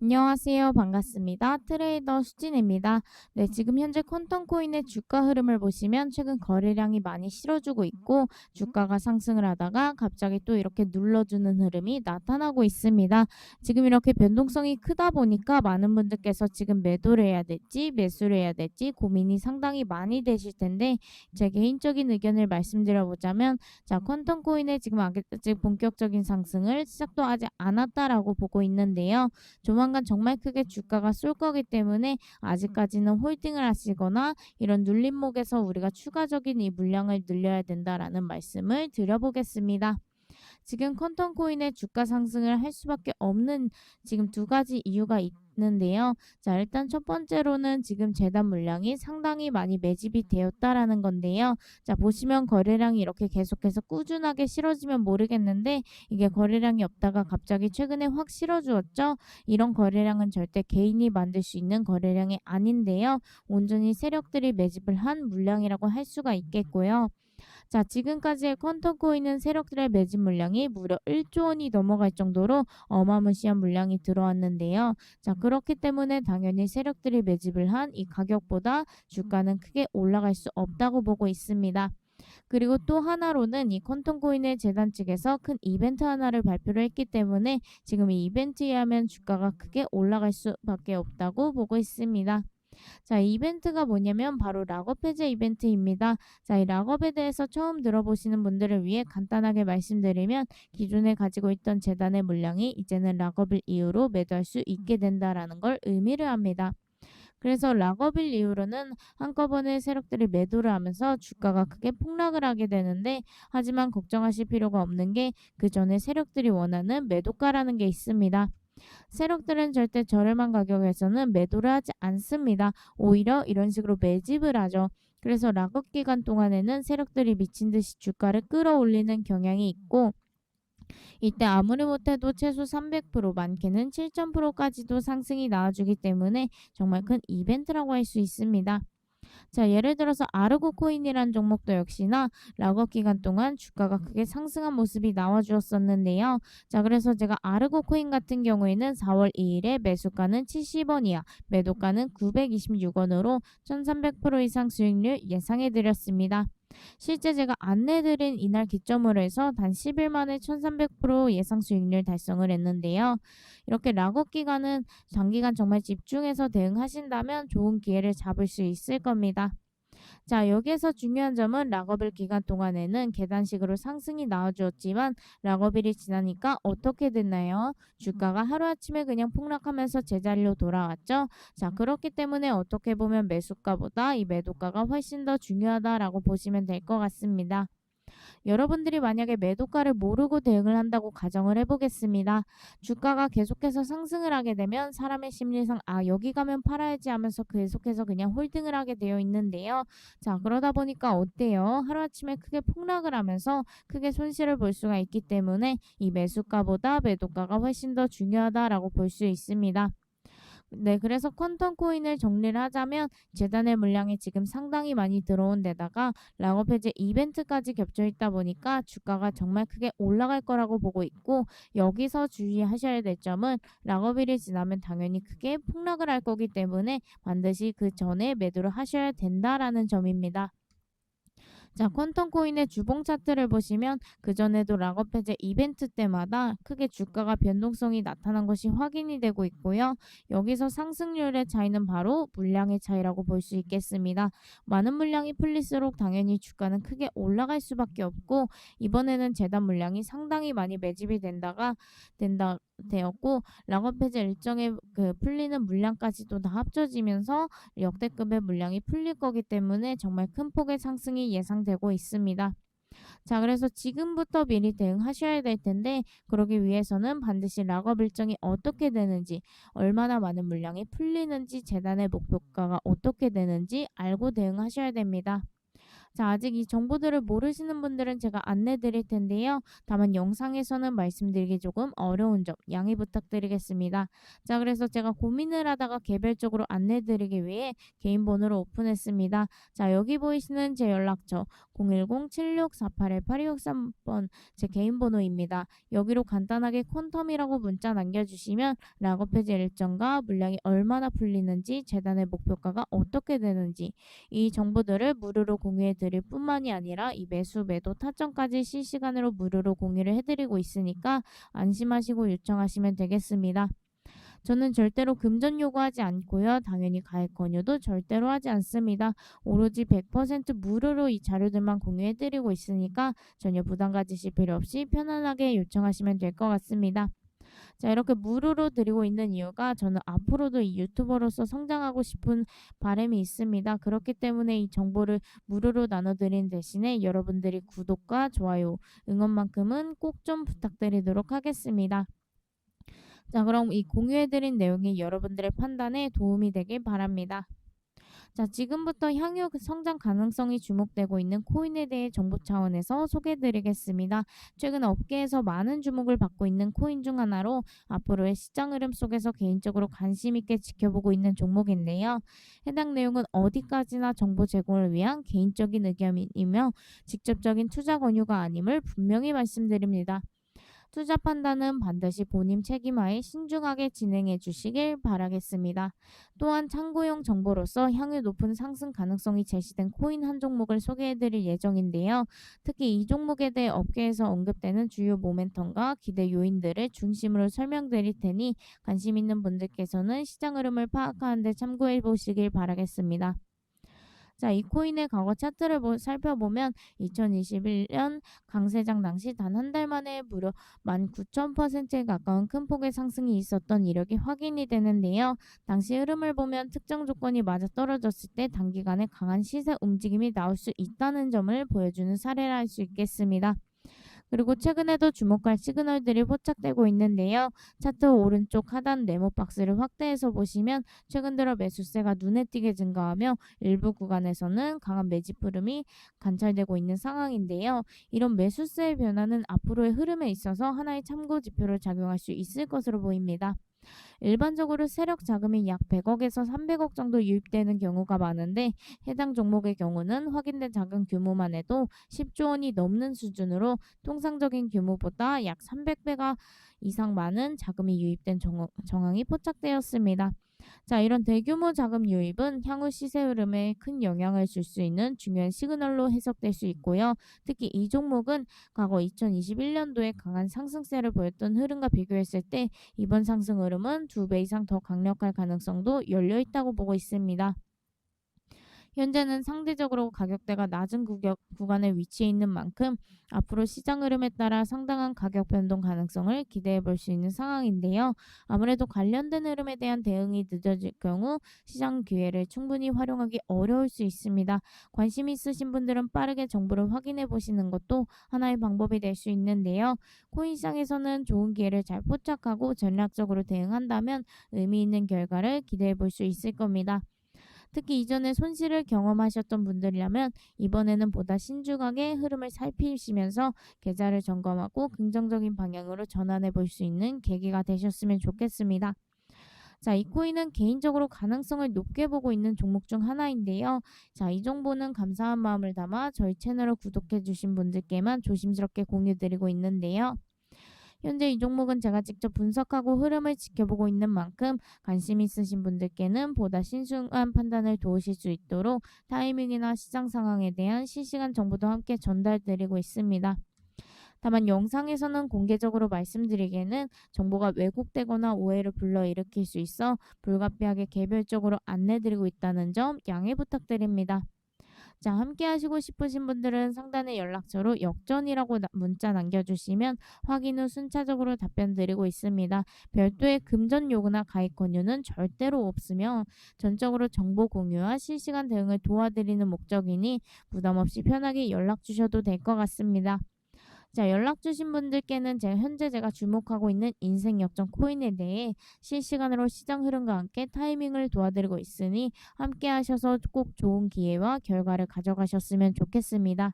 안녕하세요. 반갑습니다. 트레이더 수진입니다. 네, 지금 현재 퀀텀코인의 주가 흐름을 보시면 최근 거래량이 많이 실어주고 있고 주가가 상승을 하다가 갑자기 또 이렇게 눌러주는 흐름이 나타나고 있습니다. 지금 이렇게 변동성이 크다 보니까 많은 분들께서 지금 매도를 해야 될지 매수를 해야 될지 고민이 상당히 많이 되실 텐데 제 개인적인 의견을 말씀드려보자면 퀀텀코인의 지금 아직 본격적인 상승을 시작도 하지 않았다라고 보고 있는데요. 조만간 정말 크게 주가가 쏠 거기 때문에 아직까지는 홀딩을 하시거나 이런 눌림목에서 우리가 추가적인 이 물량을 늘려야 된다라는 말씀을 드려보겠습니다. 지금 퀀텀코인의 주가 상승을 할 수밖에 없는 지금 두 가지 이유가 있는데요. 자, 일단 첫 번째로는 지금 재단 물량이 상당히 많이 매집이 되었다라는 건데요. 자, 보시면 거래량이 이렇게 계속해서 꾸준하게 실어지면 모르겠는데 이게 거래량이 없다가 갑자기 최근에 확 실어주었죠. 이런 거래량은 절대 개인이 만들 수 있는 거래량이 아닌데요. 온전히 세력들이 매집을 한 물량이라고 할 수가 있겠고요. 자, 지금까지의 퀀텀코인은 세력들의 매집 물량이 무려 1조 원이 넘어갈 정도로 어마무시한 물량이 들어왔는데요. 자, 그렇기 때문에 당연히 세력들이 매집을 한 이 가격보다 주가는 크게 올라갈 수 없다고 보고 있습니다. 그리고 또 하나로는 이 퀀텀코인의 재단 측에서 큰 이벤트 하나를 발표를 했기 때문에 지금 이 이벤트에 하면 주가가 크게 올라갈 수밖에 없다고 보고 있습니다. 자, 이벤트가 뭐냐면 바로 락업 해제 이벤트입니다. 자, 이 락업에 대해서 처음 들어보시는 분들을 위해 간단하게 말씀드리면 기존에 가지고 있던 재단의 물량이 이제는 락업일 이후로 매도할 수 있게 된다라는 걸 의미를 합니다. 그래서 락업일 이후로는 한꺼번에 세력들이 매도를 하면서 주가가 크게 폭락을 하게 되는데 하지만 걱정하실 필요가 없는 게 그 전에 세력들이 원하는 매도가라는 게 있습니다. 세력들은 절대 저렴한 가격에서는 매도를 하지 않습니다. 오히려 이런 식으로 매집을 하죠. 그래서 락업 기간 동안에는 세력들이 미친 듯이 주가를 끌어올리는 경향이 있고 이때 아무리 못해도 최소 300% 많게는 7,000%까지도 상승이 나와주기 때문에 정말 큰 이벤트라고 할 수 있습니다. 자, 예를 들어서 아르고 코인이란 종목도 역시나 락업 기간 동안 주가가 크게 상승한 모습이 나와 주었었는데요. 자, 그래서 제가 아르고 코인 같은 경우에는 4월 2일에 매수가는 70원 이하, 매도가는 926원으로 1300% 이상 수익률 예상해 드렸습니다. 실제 제가 안내드린 이날 기점으로 해서 단 10일 만에 1300% 예상 수익률 달성을 했는데요. 이렇게 락업 기간은 장기간 정말 집중해서 대응하신다면 좋은 기회를 잡을 수 있을 겁니다. 자, 여기에서 중요한 점은 락업일 기간 동안에는 계단식으로 상승이 나와주었지만 락업일이 지나니까 어떻게 됐나요? 주가가 하루아침에 그냥 폭락하면서 제자리로 돌아왔죠. 자, 그렇기 때문에 어떻게 보면 매수가보다 이 매도가가 훨씬 더 중요하다라고 보시면 될 것 같습니다. 여러분들이 만약에 매도가를 모르고 대응을 한다고 가정을 해보겠습니다. 주가가 계속해서 상승을 하게 되면 사람의 심리상 여기 가면 팔아야지 하면서 계속해서 그냥 홀딩을 하게 되어 있는데요. 자, 그러다 보니까 어때요? 하루아침에 크게 폭락을 하면서 크게 손실을 볼 수가 있기 때문에 이 매수가보다 매도가가 훨씬 더 중요하다라고 볼 수 있습니다. 네, 그래서 퀀텀 코인을 정리를 하자면 재단의 물량이 지금 상당히 많이 들어온 데다가 락업 해제 이벤트까지 겹쳐 있다 보니까 주가가 정말 크게 올라갈 거라고 보고 있고 여기서 주의하셔야 될 점은 락업일이 지나면 당연히 크게 폭락을 할 거기 때문에 반드시 그 전에 매도를 하셔야 된다라는 점입니다. 자, 퀀텀 코인의 주봉 차트를 보시면 그전에도 락업 해제 이벤트 때마다 크게 주가가 변동성이 나타난 것이 확인이 되고 있고요. 여기서 상승률의 차이는 바로 물량의 차이라고 볼 수 있겠습니다. 많은 물량이 풀릴수록 당연히 주가는 크게 올라갈 수밖에 없고 이번에는 재단 물량이 상당히 많이 매집이 된다 되었고 락업 해제 일정의 그 풀리는 물량까지도 다 합쳐지면서 역대급의 물량이 풀릴 거기 때문에 정말 큰 폭의 상승이 예상되고 있습니다. 자, 그래서 지금부터 미리 대응하셔야 될 텐데 그러기 위해서는 반드시 락업 일정이 어떻게 되는지, 얼마나 많은 물량이 풀리는지, 재단의 목표가가 어떻게 되는지 알고 대응하셔야 됩니다. 자, 아직 이 정보들을 모르시는 분들은 제가 안내 드릴 텐데요. 다만 영상에서는 말씀드리기 조금 어려운 점 양해 부탁드리겠습니다. 자, 그래서 제가 고민을 하다가 개별적으로 안내 드리기 위해 개인 번호를 오픈했습니다. 자, 여기 보이시는 제 연락처 010-7648-8263번 제 개인 번호입니다. 여기로 간단하게 퀀텀이라고 문자 남겨주시면 락업해제 일정과 물량이 얼마나 풀리는지, 재단의 목표가가 어떻게 되는지 이 정보들을 무료로 공유해 드릴 뿐만이 아니라 이 매수 매도 타점까지 실시간으로 무료로 공유를 해드리고 있으니까 안심하시고 요청하시면 되겠습니다. 저는 절대로 금전 요구하지 않고요. 당연히 가입 권유도 절대로 하지 않습니다. 오로지 100% 무료로 이 자료들만 공유해드리고 있으니까 전혀 부담 가지실 필요 없이 편안하게 요청하시면 될 것 같습니다. 자, 이렇게 무료로 드리고 있는 이유가 저는 앞으로도 이 유튜버로서 성장하고 싶은 바람이 있습니다. 그렇기 때문에 이 정보를 무료로 나눠드린 대신에 여러분들이 구독과 좋아요, 응원만큼은 꼭 좀 부탁드리도록 하겠습니다. 자, 그럼 이 공유해드린 내용이 여러분들의 판단에 도움이 되길 바랍니다. 자, 지금부터 향후 성장 가능성이 주목되고 있는 코인에 대해 정보 차원에서 소개해드리겠습니다. 최근 업계에서 많은 주목을 받고 있는 코인 중 하나로 앞으로의 시장 흐름 속에서 개인적으로 관심 있게 지켜보고 있는 종목인데요. 해당 내용은 어디까지나 정보 제공을 위한 개인적인 의견이며 직접적인 투자 권유가 아님을 분명히 말씀드립니다. 투자 판단은 반드시 본인 책임하에 신중하게 진행해 주시길 바라겠습니다. 또한 참고용 정보로서 향후 높은 상승 가능성이 제시된 코인 한 종목을 소개해 드릴 예정인데요. 특히 이 종목에 대해 업계에서 언급되는 주요 모멘텀과 기대 요인들을 중심으로 설명드릴 테니 관심 있는 분들께서는 시장 흐름을 파악하는 데 참고해 보시길 바라겠습니다. 자, 이 코인의 과거 차트를 살펴보면 2021년 강세장 당시 단 한 달 만에 무려 19,000%에 가까운 큰 폭의 상승이 있었던 이력이 확인이 되는데요. 당시 흐름을 보면 특정 조건이 맞아떨어졌을 때 단기간에 강한 시세 움직임이 나올 수 있다는 점을 보여주는 사례라 할 수 있겠습니다. 그리고 최근에도 주목할 시그널들이 포착되고 있는데요. 차트 오른쪽 하단 네모 박스를 확대해서 보시면 최근 들어 매수세가 눈에 띄게 증가하며 일부 구간에서는 강한 매집 흐름이 관찰되고 있는 상황인데요. 이런 매수세의 변화는 앞으로의 흐름에 있어서 하나의 참고 지표로 작용할 수 있을 것으로 보입니다. 일반적으로 세력 자금이 약 100억에서 300억 정도 유입되는 경우가 많은데 해당 종목의 경우는 확인된 자금 규모만 해도 10조 원이 넘는 수준으로 통상적인 규모보다 약 300배가 이상 많은 자금이 유입된 정황이 포착되었습니다. 자, 이런 대규모 자금 유입은 향후 시세 흐름에 큰 영향을 줄 수 있는 중요한 시그널로 해석될 수 있고요. 특히 이 종목은 과거 2021년도에 강한 상승세를 보였던 흐름과 비교했을 때 이번 상승 흐름은 2배 이상 더 강력할 가능성도 열려 있다고 보고 있습니다. 현재는 상대적으로 가격대가 낮은 구간에 위치해 있는 만큼 앞으로 시장 흐름에 따라 상당한 가격 변동 가능성을 기대해 볼 수 있는 상황인데요. 아무래도 관련된 흐름에 대한 대응이 늦어질 경우 시장 기회를 충분히 활용하기 어려울 수 있습니다. 관심 있으신 분들은 빠르게 정보를 확인해 보시는 것도 하나의 방법이 될 수 있는데요. 코인 시장에서는 좋은 기회를 잘 포착하고 전략적으로 대응한다면 의미 있는 결과를 기대해 볼 수 있을 겁니다. 특히 이전에 손실을 경험하셨던 분들이라면 이번에는 보다 신중하게 흐름을 살피시면서 계좌를 점검하고 긍정적인 방향으로 전환해 볼 수 있는 계기가 되셨으면 좋겠습니다. 자, 이 코인은 개인적으로 가능성을 높게 보고 있는 종목 중 하나인데요. 자, 이 정보는 감사한 마음을 담아 저희 채널을 구독해 주신 분들께만 조심스럽게 공유드리고 있는데요. 현재 이 종목은 제가 직접 분석하고 흐름을 지켜보고 있는 만큼 관심 있으신 분들께는 보다 신중한 판단을 도우실 수 있도록 타이밍이나 시장 상황에 대한 실시간 정보도 함께 전달드리고 있습니다. 다만 영상에서는 공개적으로 말씀드리기에는 정보가 왜곡되거나 오해를 불러일으킬 수 있어 불가피하게 개별적으로 안내드리고 있다는 점 양해 부탁드립니다. 자, 함께 하시고 싶으신 분들은 상단의 연락처로 역전이라고 문자 남겨주시면 확인 후 순차적으로 답변 드리고 있습니다. 별도의 금전 요구나 가입 권유는 절대로 없으며 전적으로 정보 공유와 실시간 대응을 도와드리는 목적이니 부담 없이 편하게 연락 주셔도 될 것 같습니다. 자, 연락 주신 분들께는 제가 주목하고 있는 인생 역전 코인에 대해 실시간으로 시장 흐름과 함께 타이밍을 도와드리고 있으니 함께 하셔서 꼭 좋은 기회와 결과를 가져가셨으면 좋겠습니다.